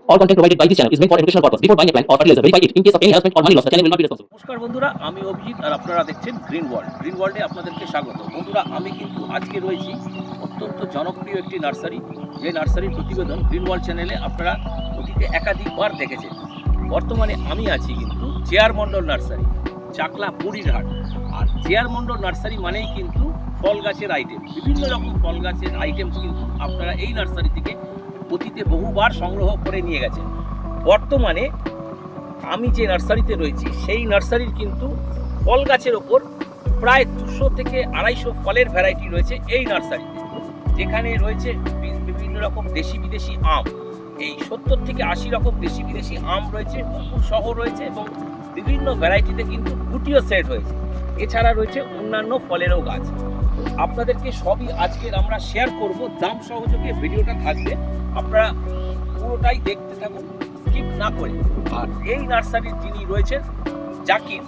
All content provided by this channel is meant for educational purpose. Before buying a plant or fertilizer, verify it. In case of any harassment or money loss, the channel will not be responsible. নমস্কার বন্ধুরা, আমি অভিজিৎ আর আপনারা দেখছেন green ওয়ার্ল্ডে আপনাদেরকে স্বাগত। বন্ধুরা, আমি কিন্তু আজকে রয়েছি অত্যন্ত জনপ্রিয় একটি নার্সারি, যে নার্সারির প্রতিবেদন গ্রিন ওয়ার্ল্ড চ্যানেলে আপনারা অতীতে একাধিকবার দেখেছেন। বর্তমানে আমি আছি কিন্তু জেআর মন্ডল নার্সারি, চাকলা বুড়িরহাট। আর জেআর মন্ডল নার্সারি মানেই কিন্তু ফল গাছের আইটেম, বিভিন্ন রকম ফল গাছের আইটেম কিন্তু আপনারা এই নার্সারি থেকে অতীতে বহুবার সংগ্রহ করে নিয়ে গেছেন। বর্তমানে আমি যে নার্সারিতে রয়েছি সেই নার্সারির কিন্তু ফল গাছের ওপর প্রায় 200 থেকে 250 ফলের ভ্যারাইটি রয়েছে এই নার্সারিতে, যেখানে রয়েছে বিভিন্ন রকম দেশি বিদেশি আম। এই 70 থেকে 80 রকম দেশি বিদেশি আম রয়েছে, মুকুল সহ রয়েছে, এবং বিভিন্ন ভ্যারাইটিতে কিন্তু গুটিও সেট হয়েছে। এছাড়া রয়েছে অন্যান্য ফলেরও গাছ। আপনাদেরকে সবই আজকের আমরা শেয়ার করব, দাম সহযোগে ভিডিওটা থাকবে, আপনারা পুরোটাই দেখতে থাকুন স্কিপ না করে। আর এই নার্সারির যিনি রয়েছেন জাকির,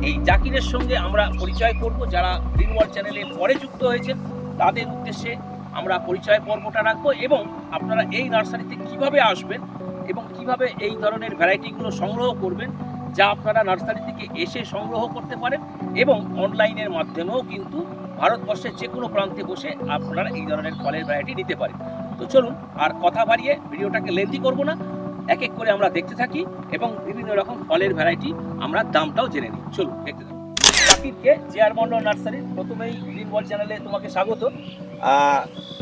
এই জাকিরের সঙ্গে আমরা পরিচয় করব। যারা গ্রিন ওয়ার্ল্ড চ্যানেলে পরে যুক্ত হয়েছেন তাদের উদ্দেশ্যে আমরা পরিচয় পর্বটা রাখবো, এবং আপনারা এই নার্সারিতে কিভাবে আসবেন এবং কিভাবে এই ধরনের ভ্যারাইটিগুলো সংগ্রহ করবেন, যা আপনারা নার্সারি থেকে এসে সংগ্রহ করতে পারেন, এবং অনলাইনের মাধ্যমেও কিন্তু ভারতবর্ষের যে কোনো প্রান্তে বসে আপনারা এই ধরনের ফলের ভ্যারাইটি নিতে পারেন। তো চলুন আর কথা বাড়িয়ে ভিডিওটাকে লেন্দি করব না, এক এক করে আমরা দেখতে থাকি এবং বিভিন্ন রকম ফলের ভ্যারাইটি আমরা দামটাও জেনে নিই। চলুন দেখতে থাকি। জাকিরকে জেআর মন্ডল নার্সারির প্রথমেই গ্রিন ওয়ার্ল্ড চ্যানেলে তোমাকে স্বাগত।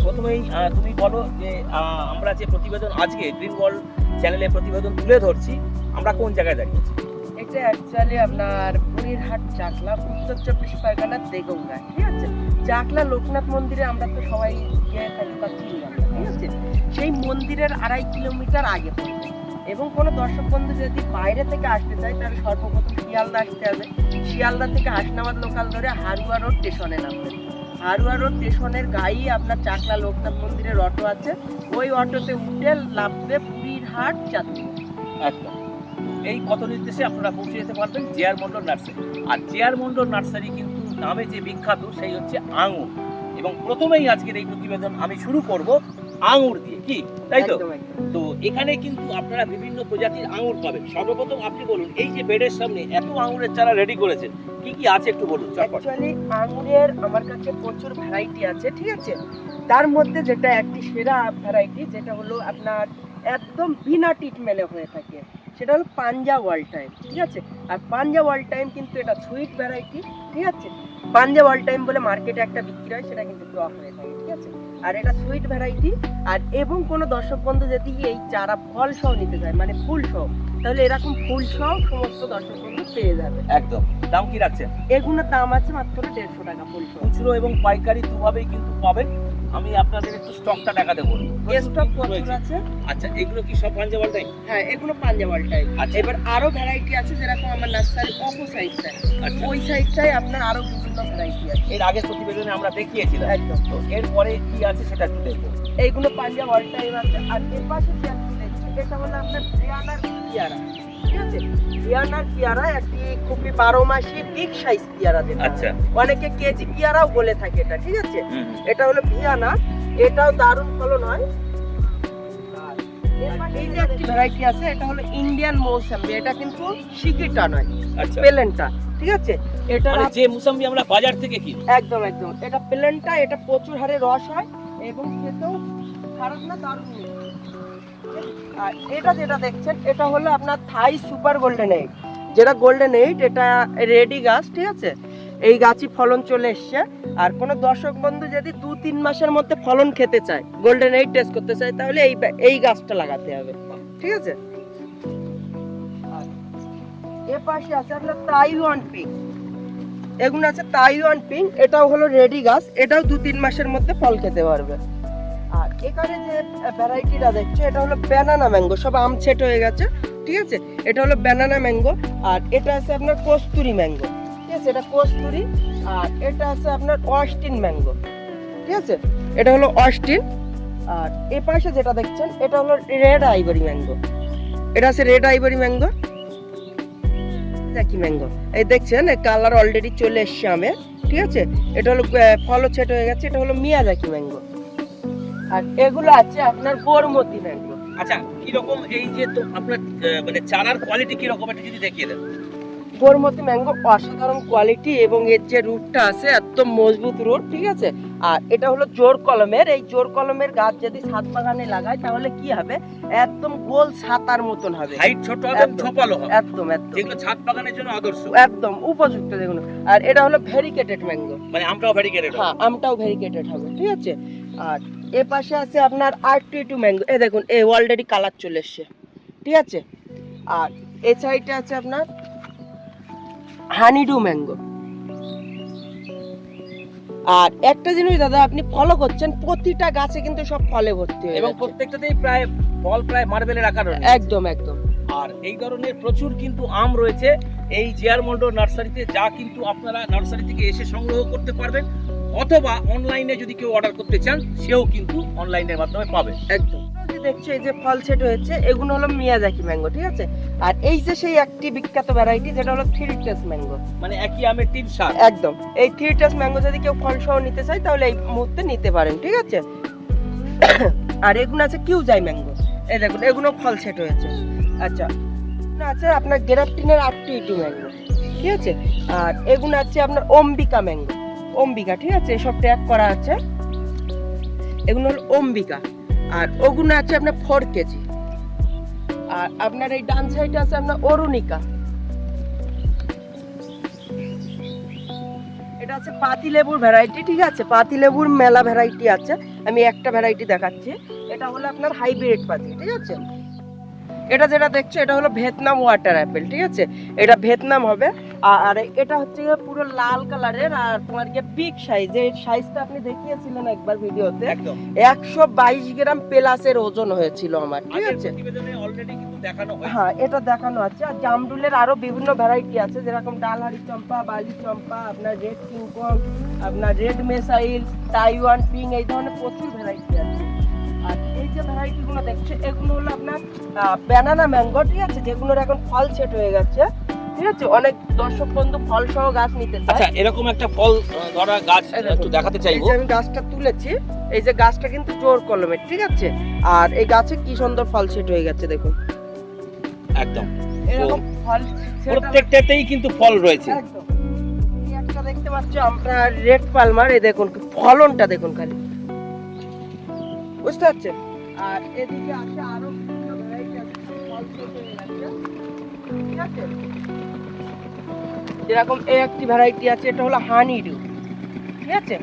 প্রথমেই তুমি বলো যে আমরা যে প্রতিবেদন আজকে গ্রিন ওয়ার্ল্ড চ্যানেলে প্রতিবেদন তুলে ধরছি, আমরা কোন জায়গায় দাঁড়িয়েছি? এটা অ্যাকচুয়ালি আপনার বুড়িরহাট চাকলা, উত্তর 24 পরগনার দেগঙ্গা, ঠিক আছে। চাকলা লোকনাথ মন্দিরে আমরা তো সবাই গিয়ে থাকি বা চিনি আমরা, ঠিক আছে। সেই মন্দিরের 2.5 কিলোমিটার আগে পড়বে, এবং কোনো দর্শক বন্ধু যদি বাইরে থেকে আসতে চায় তাহলে সর্বপ্রথম শিয়ালদা আসতে হবে। শিয়ালদা থেকে হাসনাবাদ লোকাল ধরে হারুয়া রোড স্টেশনে নামবেন। হারুয়া রোড স্টেশনের গায়েই আপনার চাকলা লোকনাথ মন্দিরের অটো আছে, ওই অটোতে উঠে লাভবে বুড়িরহাট চাকলা। একদম এই পথ নির্দেশে আপনারা পৌঁছে যেতে পারবেন জেআর মন্ডল নার্সারি। আর জেআর মন্ডল নার্সারি কিন্তু নামে যে বিখ্যাত সেই হচ্ছে আঙুর, এবং প্রথমেই আজকের এই প্রতিবেদন আমি শুরু করব আঙুর দিয়ে, কি তাই তো? তো এখানে কিন্তু আপনারা বিভিন্ন প্রজাতির আঙুর পাবেন। সর্বপ্রথম আপনি বলুন, এই যে বেডের সামনে এত আঙুরের চারা রেডি করেছেন, কি কি আছে একটু বলুন। অ্যাকচুয়ালি আঙুরের আমার কাছে প্রচুর ভ্যারাইটি আছে, ঠিক আছে। তার মধ্যে যেটা একটি সেরা ভ্যারাইটি, যেটা হলো আপনার একদম বিনা ট্রিটমেন্টে হয়ে থাকে, সেটা হলো পাঞ্জাব অল টাইম, ঠিক আছে। আর পাঞ্জাব অল টাইম কিন্তু এটা সুইট ভ্যারাইটি, ঠিক আছে। পাঞ্জাব অল টাইম বলে মার্কেটে একটা বিক্রি হয়, সেটা কিন্তু টক হয়ে থাকে, ঠিক আছে। আর এটা সুইট ভ্যারাইটি। আর এবং কোনো দর্শক বন্ধু যদি এই চারা ফল সহ নিতে চায়, মানে ফুল সহ, তাহলে এরকম ফুল সহ সমস্ত দর্শক বন্ধু পেয়ে যাবে। একদম। দাম কি রাখছেন? এগুলোর দাম আছে মাত্র 150 টাকা ফুল সহ। খুচরো এবং পাইকারি দুভাবেই কিন্তু পাবেন। আমি আপনাদের একটু স্টকটা দেখাতে বলবো। স্টক প্রচুর আছে। আচ্ছা, এগুলো কি সব পাঞ্জাব অল টাইম? হ্যাঁ, এগুলো পাঞ্জাব অল টাইম। আচ্ছা। এবার আরো ভ্যারাইটি আছে, যেরকম আমার নার্সারি অপো সাইডটায়, আচ্ছা, ওই সাইডটায় আপনার আরো বিভিন্ন ভ্যারাইটি আছে। এর আগের প্রতিবেদনে আমরা দেখিয়েছিলাম। একদম। তো এরপরে কি আছে সেটা একটু দেখবো। এইগুলো পাঞ্জাব অল টাইম আছে। আর এর পাশে যে আপনি দেখছেন, এটা হলো আপনার ভিয়ানার পেয়ারা, ঠিক আছে। ভিয়ানার পেয়ারা একটি খুবই 12 মাসি বিগ সাইজ পেয়ারা, যেটা আচ্ছা, অনেকে কেজি পেয়ারাও বলে থাকে এটা, ঠিক আছে। এটা হলো ভিয়ানা, এটাও দারুণ ফলন হয়। আর এর পাশে এই যে একটি ভ্যারাইটি আছে, এটা হলো ইন্ডিয়ান মৌসাম্বি। এটা কিন্তু শিকিটা নয়, আচ্ছা, প্লেনটা, ঠিক আছে। এটা মানে যে মুসাম্বি আমরা বাজার থেকে কিনি। একদম একদম, এটা প্লেনটা, এটা প্রচুর হারে রস হয় এবং খেতেও খারাপ না, দারুণ মিষ্টি। আর এটা যেটা দেখছেন, এটা হলো আপনার থাই সুপার গোল্ডেন 8, যেটা গোল্ডেন 8, এটা রেডি গাছ, ঠিক আছে। এই গাছই ফলন চলে এসছে। আর কোনো দর্শক বন্ধু যদি 2-3 মাসের মধ্যে ফলন খেতে চায়, গোল্ডেন 8 টেস্ট করতে চায়, তাহলে এই গাছটা লাগাতে হবে, ঠিক আছে। আর এর পাশে আছে আপনার তাইওয়ান পিঙ্ক। এগুলো আছে তাইওয়ান পিঙ্ক, এটাও হলো রেডি গাছ, এটাও 2-3 মাসের মধ্যে ফল খেতে পারবে। আর এখানে যে ভ্যারাইটিটা দেখছো, এটা হলো ব্যানানা ম্যাঙ্গো, সব আম সেট হয়ে গেছে, ঠিক আছে। এটা হলো ব্যানানা ম্যাঙ্গো। আর এটা আছে আপনার কস্তুরি ম্যাঙ্গো, ঠিক আছে, এটা কস্তুরি। আর এটা আছে আপনার অস্টিন ম্যাঙ্গো, ঠিক আছে, এটা হলো অস্টিন। আর এ পাশে যেটা দেখছেন, এটা হলো রেড আইভরি ম্যাঙ্গো, এটা আছে red ivory mango, Zaki mango. এই দেখছেন কালার অলরেডি চলে এসছে আমে, ঠিক আছে। এটা হলো ফলও সেট হয়ে গেছে, এটা হলো মিয়াজাকি ম্যাঙ্গো। আর এগুলো আছে আপনার গোরমতি ম্যাঙ্গো। আচ্ছা কিরকম এই যে তো আপনার মানে চারার কোয়ালিটি কিরকম এটা যদি দেখিয়ে দেন। গোরমতি ম্যাঙ্গো অসাধারণ কোয়ালিটি এবং এর যে রুটটা আছে একদম মজবুত রুট, ঠিক আছে। আর এটা হলো জোর কলমের, এই জোর কলমের গাছ যদি ছাদ বাগানে লাগায় তাহলে কি হবে, একদম গোল ছাতার মতন হবে, হাইট ছোট হবে, একদম। ঝোপালো হবে, একদম একদম যেগুলো ছাদ বাগানের জন্য আদর্শ, একদম উপযুক্ত দেখুন। আর এটা হলো ভেরিকেটেড ম্যাঙ্গো, মানে আমটাও ভেরিকেটেড। হ্যাঁ আমটাও ভেরিকেটেড হবে, ঠিক আছে। আর এ পাশে আছে আপনার R22 ম্যাঙ্গো, এই দেখুন এই অলরেডি কালার চলে এসছে, ঠিক আছে। আর এই সাইডে আছে আপনার হানিডু ম্যাঙ্গো। আর একটা জিনিস দাদা আপনি ফলো করছেন, প্রতিটা গাছে কিন্তু সব ফলে ভর্তি হয়ে এবং যাচ্ছে। প্রত্যেকটাতেই প্রায় ফল প্রায় মার্বেলের আকার রয়েছে। একদম একদম। আর এই ধরনের প্রচুর কিন্তু আম রয়েছে এই জেআর মন্ডল নার্সারিতে, যা কিন্তু আপনারা নার্সারি থেকে এসে সংগ্রহ করতে পারবেন, অথবা অনলাইনে যদি কেউ অর্ডার করতে চান সেও কিন্তু অনলাইনের মাধ্যমে পাবে। একদম দেখছো এই যে ফল সেট হয়েছে, এগুলো হলো মিয়াজাকি ম্যাঙ্গো, ঠিক আছে। আর এই যে সেই একটি বিখ্যাত ভ্যারাইটি যেটা হলো থ্রি টেস্ট ম্যাঙ্গো, মানে একই আমের তিন স্বাদ। একদম। এই থ্রি টেস্ট ম্যাঙ্গো যদি কেউ ফল সহ নিতে চায় তাহলে এই মুহূর্তে নিতে পারেন, ঠিক আছে। আর এগুলো আছে কিউজাই ম্যাঙ্গো, এই দেখুন এগুলো ফল সেট হয়েছে। আচ্ছা এগুলো আছে আপনার গ্রাফটিনের R22 ম্যাঙ্গো, ঠিক আছে। আর এগুলো আছে আপনার অম্বিকা ম্যাঙ্গো, অম্বিকা, ঠিক আছে, এসব ট্যাগ করা আছে, এগুলো হলো অম্বিকা। আর ওগুলো আছে আপনার 4 কেজি। আর আপনার এই ডান সাইডে আছে আপনার অরুণিকা, এটা আছে পাতিলেবুর ভ্যারাইটি, ঠিক আছে। পাতিলেবুর মেলা ভ্যারাইটি আছে, আমি একটা ভ্যারাইটি দেখাচ্ছি। এটা হলো আপনার হাইব্রিড পাতি, ঠিক আছে। এটা যেটা দেখছো এটা হলো ভিয়েতনাম ওয়াটার অ্যাপেল, ঠিক আছে, এটা ভিয়েতনাম হবে। আর এটা হচ্ছে গিয়ে পুরো লাল কালারের, আর তোমার গিয়ে বিগ সাইজ, এই সাইজটা আপনি দেখিয়েছিলেন একবার ভিডিওতে, একদম 122 গ্রাম প্লাসের ওজন হয়েছিল আমার, ঠিক আছে। প্রতিবেদনে অলরেডি কিন্তু দেখানো হয়েছে। হ্যাঁ এটা দেখানো আছে। আর জামরুলের আরো বিভিন্ন ভ্যারাইটি আছে, যেরকম ডালহারি চম্পা, বালি চম্পা, আপনার রেড কিংকং, আপনার রেড মেসাইল, তাইওয়ান পিং, এই ধরনের প্রচুর ভ্যারাইটি আছে। আর এই যে ভ্যারাইটি গুলো দেখছো এগুলো হলো আপনার ব্যানানা ম্যাঙ্গো, ঠিক আছে, যেগুলোর এখন ফল সেট হয়ে গেছে, ঠিক আছে। অনেক দর্শক বন্ধু ফল সহ গাছ নিতে চায়। আচ্ছা এরকম একটা ফল ধরা গাছ একটু দেখাতে এই চাইবো। যে আমি গাছটা তুলেছি, এই যে গাছটা কিন্তু জোর কলমের, ঠিক আছে। আর এই গাছে কি সুন্দর ফল সেট হয়ে গেছে দেখুন, একদম এরকম ফল set প্রত্যেকটাতেই কিন্তু ফল রয়েছে। একদম। এই একটা দেখতে পাচ্ছ আপনার রেড পালমার, এই দেখুন ফলনটা দেখুন খালি, বুঝতে পারছেন। আর এদিকে আছে আরো বিভিন্ন ভ্যারাইটি আছে, ফল সেট হয়ে গেছে, ঠিক আছে। যেরকম এই একটি ভ্যারাইটি আছে, এটা হলো হানিডু, ঠিক আছে।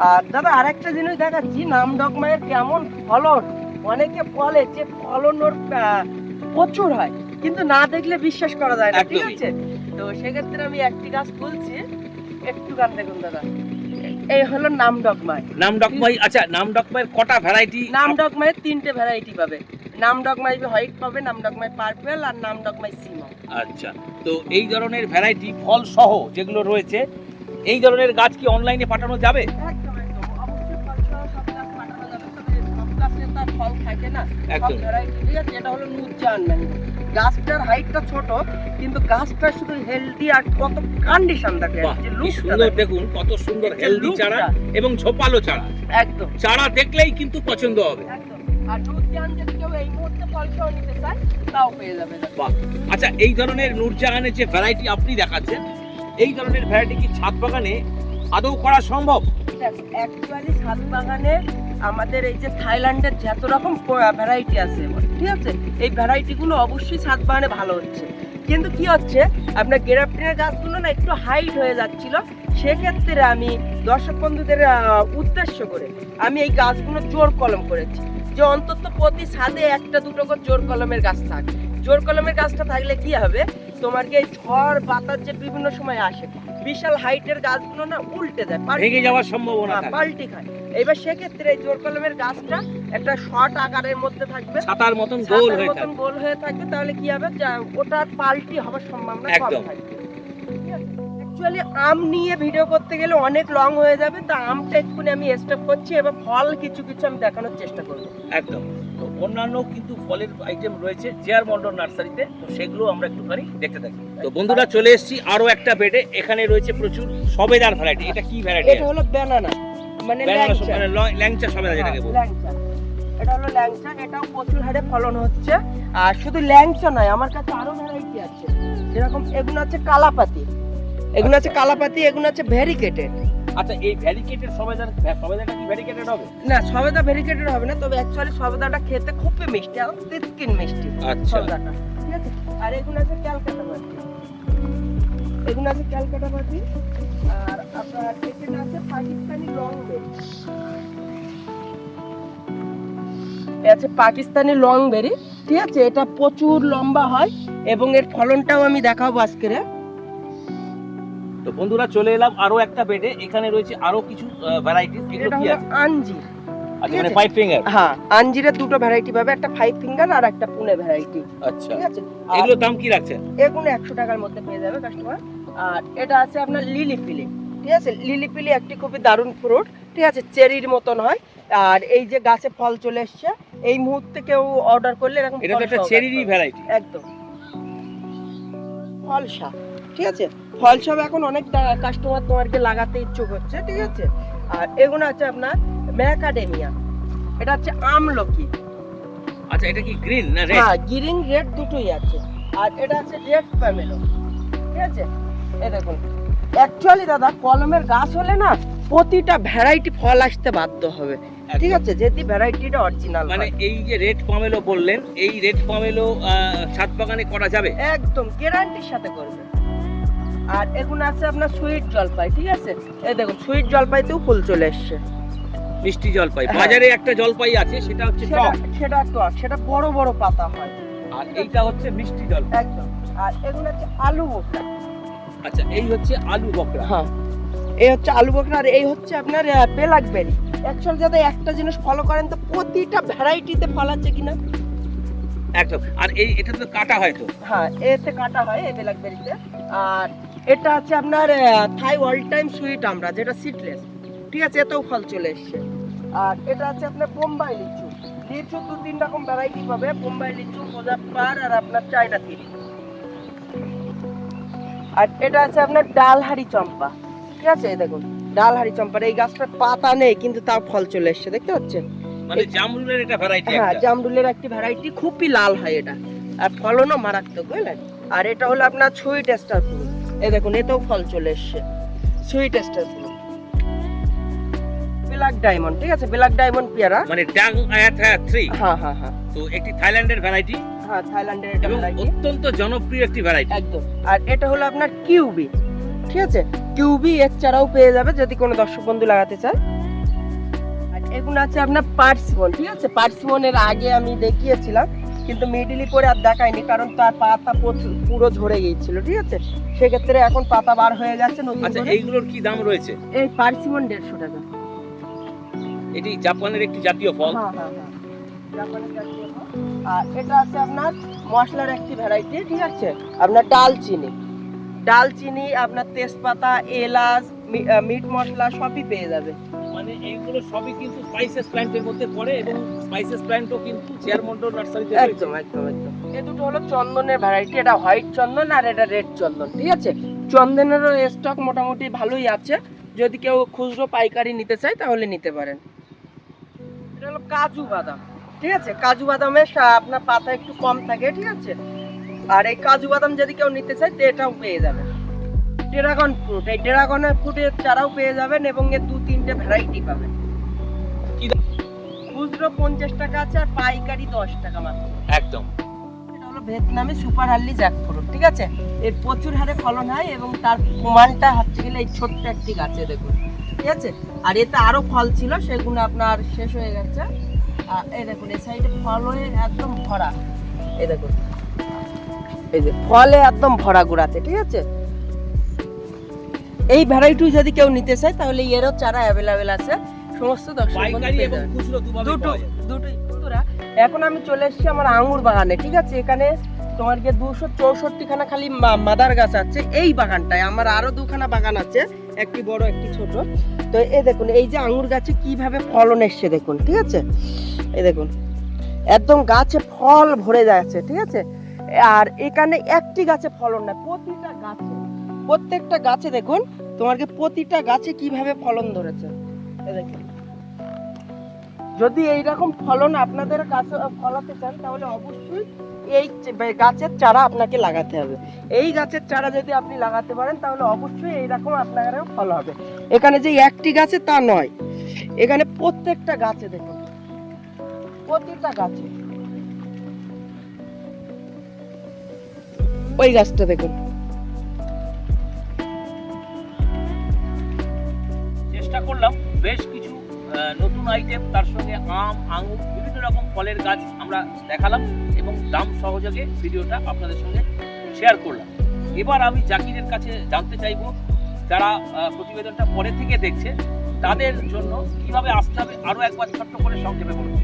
আর দাদা আরেকটা জিনিস দেখাচ্ছি, নামডকমাইয়ের কেমন ফলন, অনেকে বলে যে ফলন ওর প্রচুর হয়, কিন্তু না দেখলে বিশ্বাস করা যায় না, ঠিক একদমই। আছে। তো সেক্ষেত্রে আমি একটি গাছ তুলছি, একটু গান দেখুন দাদা, এই হলো নামডকমাই। নামডকমাই, আচ্ছা নামডকমাইয়ের কটা ভ্যারাইটি? নামডকমাইয়ের 3টে ভ্যারাইটি পাবে, নামডকমাই হোয়াইট পাবে, নামডকমাই পার্পল, আর নামডকমাই সিমা। আচ্ছা তো এই ধরনের ভ্যারাইটি ফল সহ যেগুলো রয়েছে, এই ধরনের গাছ কি অনলাইনে পাঠানো যাবে? একদম একদম, অবশ্যই ফল সহ সব গাছ পাঠানো যাবে, তবে সব গাছে তার ফল থাকে না, সব একদম। ভ্যারাইটি, ঠিক আছে। এটা হলো নুরজাহান ম্যাঙ্গো, গাছটার হাইটটা ছোট কিন্তু গাছটা শুধু হেলদি, আর কত কন্ডিশন থাকে, বাহ, যে কি লুকটা সুন্দর দেখুন, কত সুন্দর এই যে হেলদি lookটা। চারা এবং ঝোপালো চারা, একদম চারা দেখলেই কিন্তু পছন্দ হবে। একদম। আর নুরজাহান যদি কেউ এই মুহূর্তে ফল সহ নিতে চায় তাও পেয়ে যাবে দাদা। বাহ, আচ্ছা এই ধরনের নূরজাহানের যে ভ্যারাইটি আপনি দেখাচ্ছেন, এই ধরনের ভ্যারাইটি কি ছাদ বাগানে আদৌ করা সম্ভব? অ্যাকচুয়ালি ছাদ বাগানে আমাদের এই যে থাইল্যান্ডের যত রকম ভ্যারাইটি আছে, ঠিক আছে, এই ভ্যারাইটিগুলো অবশ্যই ছাদ বাগানে ভালো হচ্ছে, কিন্তু কি হচ্ছে আপনার গ্রাফটিনের গাছগুলো না একটু হাইট হয়ে যাচ্ছিল, সেক্ষেত্রে আমি দর্শক বন্ধুদের উদ্দেশ্য করে আমি এই গাছগুলো জোর কলম করেছি, যে অন্তত প্রতি ছাদে একটা দুটো করে জোর কলমের গাছ থাকবে। জোর কলমের গাছটা থাকলে কি হবে, তোমার কি এই ঝড় বাতাস যে বিভিন্ন সময় আসে, বিশাল হাইটের গাছগুলো না উল্টে যায়, ভেঙে যাওয়ার সম্ভাবনা থাকে, পাল্টি খায়। এবার সেক্ষেত্রে এই জোর কলমের গাছটা একটা শর্ট আকারের মধ্যে থাকবে, ছাতার মতন গোল ছাতার হয়ে মতন থাকে। গোল হয়ে থাকবে, তাহলে কি হবে, ওটার পাল্টি হওয়ার সম্ভাবনা কম একদম। থাকবে। অ্যাকচুয়ালি আম নিয়ে ভিডিও করতে গেলে অনেক লং হয়ে যাবে, তা আমটা এক্ষুনি আমি স্টপ করছি, এবার ফল কিছু কিছু আমি দেখানোর চেষ্টা করবো। একদম। তো অন্যান্য কিন্তু ফলের আইটেম রয়েছে জেআর মন্ডল নার্সারিতে, তো সেগুলো আমরা একটুখানি দেখতে থাকি। তো বন্ধুরা চলে এসেছি আরো একটা বেডে, এখানে রয়েছে প্রচুর সবেদার ভ্যারাইটি। এটা কি ভ্যারাইটি? এটা হলো ব্যানানা, মানে ল্যাংচা। ল্যাংচা সবেদা যেটাকে বলে। ল্যাংচা। এটা হলো ল্যাংচা, এটাও প্রচুর হারে ফলন হচ্ছে। আর শুধু ল্যাংচা নয়, আমার কাছে আরো ভ্যারাইটি আছে, যেরকম এগুলো আছে কালাপাতি, এগুলো আছে কালাপাতি, এগুলো আছে ভেরিকেটেড। আচ্ছা, এই ভ্যারিকেটেড সবেদাটা কি ভ্যারিকেটেড হবে? না, সবেদা ভেরিকেটেড হবে না, তবে অ্যাকচুয়ালি সবেদাটা খেতে খুবই মিষ্টি, আর তিতকিন মিষ্টি আচ্ছা। সবেদাটা, ঠিক আছে। আর এগুলো আছে ক্যালকাটা পাতি, এগুলো আছে ক্যালকাটা পাতি। আর আপনার এখানে আছে পাকিস্তানি লং বেরি, আছে পাকিস্তানি লং বেরি, ঠিক আছে। এটা প্রচুর লম্বা হয় এবং এর ফলনটাও আমি দেখাবো আজকে। তো বন্ধুরা চলে এলাম আরো একটা বেডে, এখানে রয়েছে আরো কিছু ভ্যারাইটিস। এগুলো এটা কি হলো আছে? আঞ্জির। আচ্ছা, ঠিক মানে আছে। 5 ফিঙ্গার। হ্যাঁ, আঞ্জিরের দুটো ভ্যারাইটি পাবে, একটা 5 ফিঙ্গার আর একটা পুনে ভ্যারাইটি, আচ্ছা, ঠিক আছে। আর এগুলোর দাম কি রাখছেন? এগুলো 100 টাকার মধ্যে পেয়ে যাবে কাস্টমার। আর এটা আছে আপনার লিলি পিলি, ঠিক আছে। লিলি পিলি একটি খুবই দারুণ ফ্রুট, ঠিক আছে, চেরির মতন হয়। আর এই যে গাছে ফল চলে এসছে, এই মুহূর্তে কেউ অর্ডার করলে এরকম এটা তো ফল একটা সহ চেরিরই পাবে। ভ্যারাইটি। একদম ফলসা, ঠিক আছে। ফলসা এখন অনেক কাস্টমার তোমাকে লাগাতে ইচ্ছুক হচ্ছে, ঠিক আছে। আর এগুলো আছে আপনার ম্যাকাডেমিয়া, এটা হচ্ছে আমলকি। আচ্ছা, এটা কি গ্রিন না রেড? হ্যাঁ, গ্রিন রেড দুটোই আছে। আর এটা আছে রেড প্যামেলো, ঠিক আছে। এই দেখুন, অ্যাকচুয়ালি দাদা কলমের গাছ হলে না প্রতিটা ভ্যারাইটি ফল আসতে বাধ্য হবে, ঠিক আছে, যদি ভ্যারাইটিটা অরিজিনাল মানে এই যে রেড পমেলো বললেন, এই রেড পমেলো ছাদ বাগানে করা যাবে? একদম গ্যারান্টির সাথে করবে। আর এখন আছে আপনার সুইট জলপাই, ঠিক আছে। এই দেখুন, সুইট জলপাইতেও ফুল চলে এসছে। মিষ্টি জলপাই, হ্যাঁ। বাজারে একটা জলপাই আছে, সেটা হচ্ছে টক, সেটা টক, সেটা বড় বড় পাতা হয়। আর এইটা হচ্ছে মিষ্টি জলপাই। একদম। আর এগুলো হচ্ছে আলু বোকরা। আচ্ছা, এই হচ্ছে আলু বকরা। হ্যাঁ, এই হচ্ছে আলু বকরা। আর এই হচ্ছে আপনার ব্ল্যাকবেরি। অ্যাকচুয়ালি যাতে একটা জিনিস ফলো করেন, তো প্রতিটা ভ্যারাইটিতে ফল আছে কিনা। একদম। আর এটা তো কাটা হয় তো? হ্যাঁ, এতে কাটা হয় এই ব্ল্যাকবেরিতে। আর এটা হচ্ছে আপনার থাই অল টাইম সুইট আমরা, যেটা সিডলেস, ঠিক আছে, এতেও ফল চলে এসছে। আর এটা আছে আপনার বোম্বাই লিচু। লিচু 2-3 রকম ভ্যারাইটি পাবে, বোম্বাই লিচু, মোজাফফর আর আপনার চায়না তিরি। আর এটা আছে আপনার ডালহারি চম্পা, ঠিক আছে। এই দেখুন ডালহারি চম্পার এই গাছটার পাতা নেই, কিন্তু তার ফল চলে এসছে, দেখতে পাচ্ছেন। মানে জামরুলের এটা ভ্যারাইটি হ্যাঁ, একটা। জামরুলের একটি ভ্যারাইটি, খুবই লাল হয় এটা, আর ফলনও মারাত্মক, বুঝলেন। আর এটা হলো আপনার সুইট স্টার ফ্রুট। এই দেখুন, এতেও ফল চলে এসছে, sweet star fruit. Black diamond, ঠিক আছে, ব্ল্যাক ডায়মন্ড পেয়ারা। মানে ডাং আয়াত 3। হ্যাঁ হ্যাঁ হ্যাঁ তো একটি থাইল্যান্ডের ভ্যারাইটি, হ্যাঁ, থাইল্যান্ডের এটা এবং ভ্যারাইটি, অত্যন্ত জনপ্রিয় একটি ভ্যারাইটি। একদম। আর এটা হলো আপনার কিউবি, ঠিক আছে। কিউবি এর চারাও পেয়ে যাবে যদি কোনো দর্শক বন্ধু লাগাতে চায়। আর এগুলো আছে আপনার পার্সিমন, ঠিক আছে। পার্সিমনের আগে আমি দেখিয়েছিলাম, কিন্তু মিডিলি পরে আর দেখাইনি, কারণ তার পাতা পুরো ঝরে গিয়েছিল, ঠিক আছে। সেক্ষেত্রে এখন পাতা বার হয়ে গেছে নতুন আচ্ছা, করে। এইগুলোর কি দাম রয়েছে? এই পার্সিমন 150 টাকা। এটি জাপানের একটি জাতীয় ফল। হ্যাঁ হ্যাঁ হ্যাঁ, জাপানের জাতীয় ফল। আর এটা আছে আপনার মশলার একটি ভ্যারাইটি, ঠিক আছে। আপনার ডালচিনি, আপনার তেজপাতা, এলাচ, মিট মশলা সবই পেয়ে যাবে। মানে এইগুলো সবই কিন্তু স্পাইসেস প্ল্যান্টের মধ্যে পড়ে, এবং স্পাইসেস প্ল্যান্টও কিন্তু চেয়ারমন্ডো নার্সারিতে রয়েছে। একদম একদম একদম। এই দুটো হলো চন্দনের ভ্যারাইটি, এটা হোয়াইট চন্দন আর এটা রেড চন্দন, ঠিক আছে। চন্দনেরও স্টক মোটামুটি ভালোই আছে, যদি কেউ খুচরো পাইকারি নিতে চায় তাহলে নিতে পারেন। এটা হলো কাজু বাদাম, ঠিক আছে। কাজু বাদামের আপনার পাতা একটু কম থাকে, ঠিক আছে। আর এই কাজু বাদাম যদি কেউ নিতে চায় তো এটাও পেয়ে যাবেন। ড্রাগন ফ্রুট, এই ড্রাগনের ফ্রুটের চারাও পেয়ে যাবেন, এবং এর 2-3টে ভ্যারাইটি পাবেন। কি খুচরো 50 টাকা আছে, আর পাইকারি 10 টাকা মাত্র। একদম। এটা হলো ভিয়েতনামি সুপার হার্লি জ্যাকফ্রুট, ঠিক আছে। এর প্রচুর হারে ফলন হয়, এবং তার প্রমাণটা হচ্ছে গেলে এই ছোট্ট একটি গাছে দেখুন, ঠিক আছে। আর এতে আরো ফল ছিল, সেগুলো আপনার শেষ হয়ে গেছে। আর এই দেখুন, এই সাইডে ফল হয়ে একদম ভরা, এই দেখুন, এই যে ফলে একদম ভরা গোড়াতে, ঠিক আছে। এই ভ্যারাইটি যদি কেউ নিতে চায় তাহলে এরও চারা অ্যাভেলেবেল আছে, সমস্ত দর্শক বন্ধু পাইকারি পেয়ে এবং যাবেন। খুচরো দুটোই পাওয়া যায়। দুটোই। বন্ধুরা, এখন আমি চলে এসেছি আমার আঙ্গুর বাগানে, ঠিক আছে। এখানে তোমার গিয়ে 264 খানা খালি মাদার গাছ আছে এই বাগানটায়। আমার আরো 2খানা বাগান আছে, একটি বড় একটি ছোট। তো এই দেখুন, এই যে আঙ্গুর গাছে কিভাবে ফলন এসছে দেখুন, ঠিক আছে। এই দেখুন, একদম গাছে ফল ভরে যাচ্ছে, ঠিক আছে। আর এখানে একটি গাছে ফলন না, প্রতিটা গাছে, প্রত্যেকটা গাছে দেখুন তোমাকে প্রতিটা গাছে কিভাবে ফলন ধরেছে, এই দেখুন। যদি এইরকম ফলন আপনাদের কাছে ফলাতে চান তাহলে অবশ্যই এই গাছের চারা আপনাকে লাগাতে হবে। এই গাছের চারা যদি আপনি লাগাতে পারেন তাহলে অবশ্যই এইরকম আপনারও ফল হবে। এখানে যে একটি গাছে তা নয়, এখানে প্রত্যেকটা গাছে দেখুন, প্রতিটা গাছে। ওই গাছটা দেখুন। চেষ্টা করলাম বেশ কিছু নতুন আইটেম, তার সঙ্গে আম, আঙুর, বিভিন্ন রকম ফলের গাছ আমরা দেখালাম এবং দাম সহযোগে ভিডিওটা আপনাদের সঙ্গে শেয়ার করলাম। এবার আমি জাকিরের কাছে জানতে চাইবো, যারা প্রতিবেদনটা পরে থেকে দেখছে তাদের জন্য কিভাবে আসতে হবে, আরও একবার ছোট্ট করে সংক্ষেপে বলুন।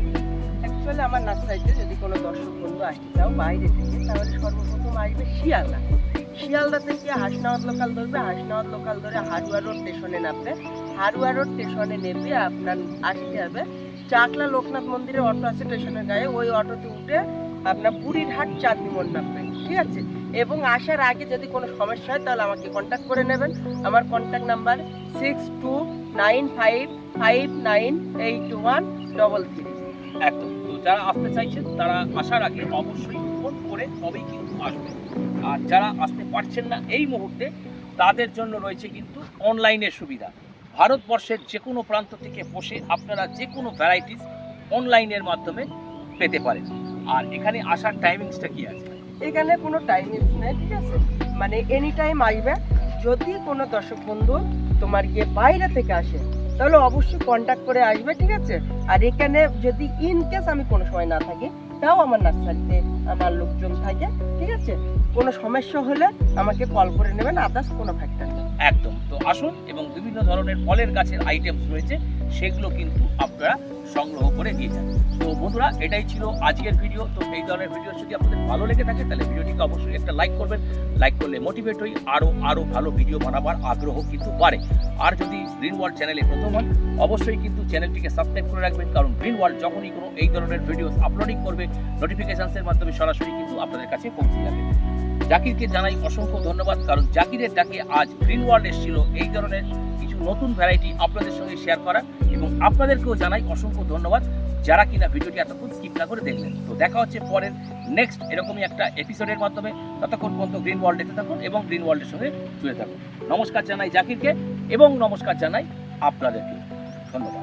অ্যাকচুয়ালি আমার নার্সারিতে যদি কোনো দর্শক বন্ধু আসতে চাও বাইরে থেকে, তাহলে সর্বপ্রথম আসবে শিয়ালদা। শিয়ালদা থেকে হাসনাবাদ লোকাল ধরবে, হাসনাবাদ লোকাল ধরে হারুয়া রোড স্টেশনে নামবে, হারুয়া রোড স্টেশনে নেমে আপনার আসতে হবে চাকলা লোকনাথ মন্দিরের অটো আছে স্টেশনের গায়ে, ওই অটোতে উঠে আপনার বুড়িরহাট চাঁদনি মোড় নামবে, ঠিক আছে? এবং আসার আগে যদি কোনো সমস্যা হয় তাহলে আমাকে কন্ট্যাক্ট করে নেবেন। আমার কন্ট্যাক্ট নাম্বার 6295598133। একদম। তো যারা আসতে চাইছেন তারা আসার আগে অবশ্যই ফোন করে তবেই কিন্তু আসবেন। আর যারা আসতে পারছেন না এই মুহূর্তে, তাদের জন্য রয়েছে কিন্তু অনলাইনের সুবিধা। ভারতবর্ষের যে কোনো প্রান্ত থেকে বসে আপনারা যে কোনো ভ্যারাইটিস অনলাইনের মাধ্যমে পেতে পারেন। আর এখানে আসার টাইমিংসটা কি আছে? এখানে কোনো টাইমিং নেই, ঠিক আছে? মানে এনি টাইম আসবে। যদি কোনো দর্শক বন্ধু তোমার বাইরে থেকে আসে তাহলে অবশ্যই কন্ট্যাক্ট করে আসবে, ঠিক আছে? আর এখানে যদি ইন কেস আমি কোনো সময় না থাকি তাও আমার নার্সারিতে আমার লোকজন থাকে, ঠিক আছে? কোনো সমস্যা হলে আমাকে কল করে নেবেন, আদার্স কোনো ফ্যাক্টর নেই। একদম। তো আসুন, এবং বিভিন্ন ধরনের ফলের গাছের আইটেমস রয়েছে, সেগুলো কিন্তু আপনারা সংগ্রহ করে নিয়ে যান। তো বন্ধুরা, এটাই ছিল আজকের ভিডিও। তো এই ধরনের ভিডিও যদি আপনাদের ভালো লেগে থাকে তাহলে ভিডিওটিকে অবশ্যই একটা লাইক করবেন। লাইক করলে মোটিভেট হই, আরও ভালো ভিডিও বানাবার আগ্রহ কিন্তু বাড়ে। আর যদি গ্রিন ওয়ার্ল্ড চ্যানেলে প্রথম হন অবশ্যই কিন্তু চ্যানেলটিকে সাবস্ক্রাইব করে রাখবেন, কারণ গ্রিন ওয়ার্ল্ড যখনই কোনো এই ধরনের ভিডিওস আপলোডিং করবে নোটিফিকেশনসের মাধ্যমে সরাসরি কিন্তু আপনাদের কাছে পৌঁছে যাবে। জাকিরকে জানাই অসংখ্য ধন্যবাদ, কারণ জাকিরের ডাকে আজ গ্রিন ওয়ার্ল্ড এসেছিল এই ধরনের কিছু নতুন ভ্যারাইটি আপনাদের সঙ্গে শেয়ার করা। এবং আপনাদেরকেও জানাই অসংখ্য ধন্যবাদ যারা কিনা ভিডিওটি এতক্ষণ স্কিপ না করে দেখলেন। তো দেখা হচ্ছে পরের নেক্সট এরকমই একটা এপিসোডের মাধ্যমে। ততক্ষণ পর্যন্ত গ্রিন ওয়ার্ল্ড দেখতে থাকুন এবং গ্রিন ওয়ার্ল্ডের সঙ্গে জুড়ে থাকুন। নমস্কার জানাই জাকিরকে এবং নমস্কার জানাই আপনাদেরকে। ধন্যবাদ।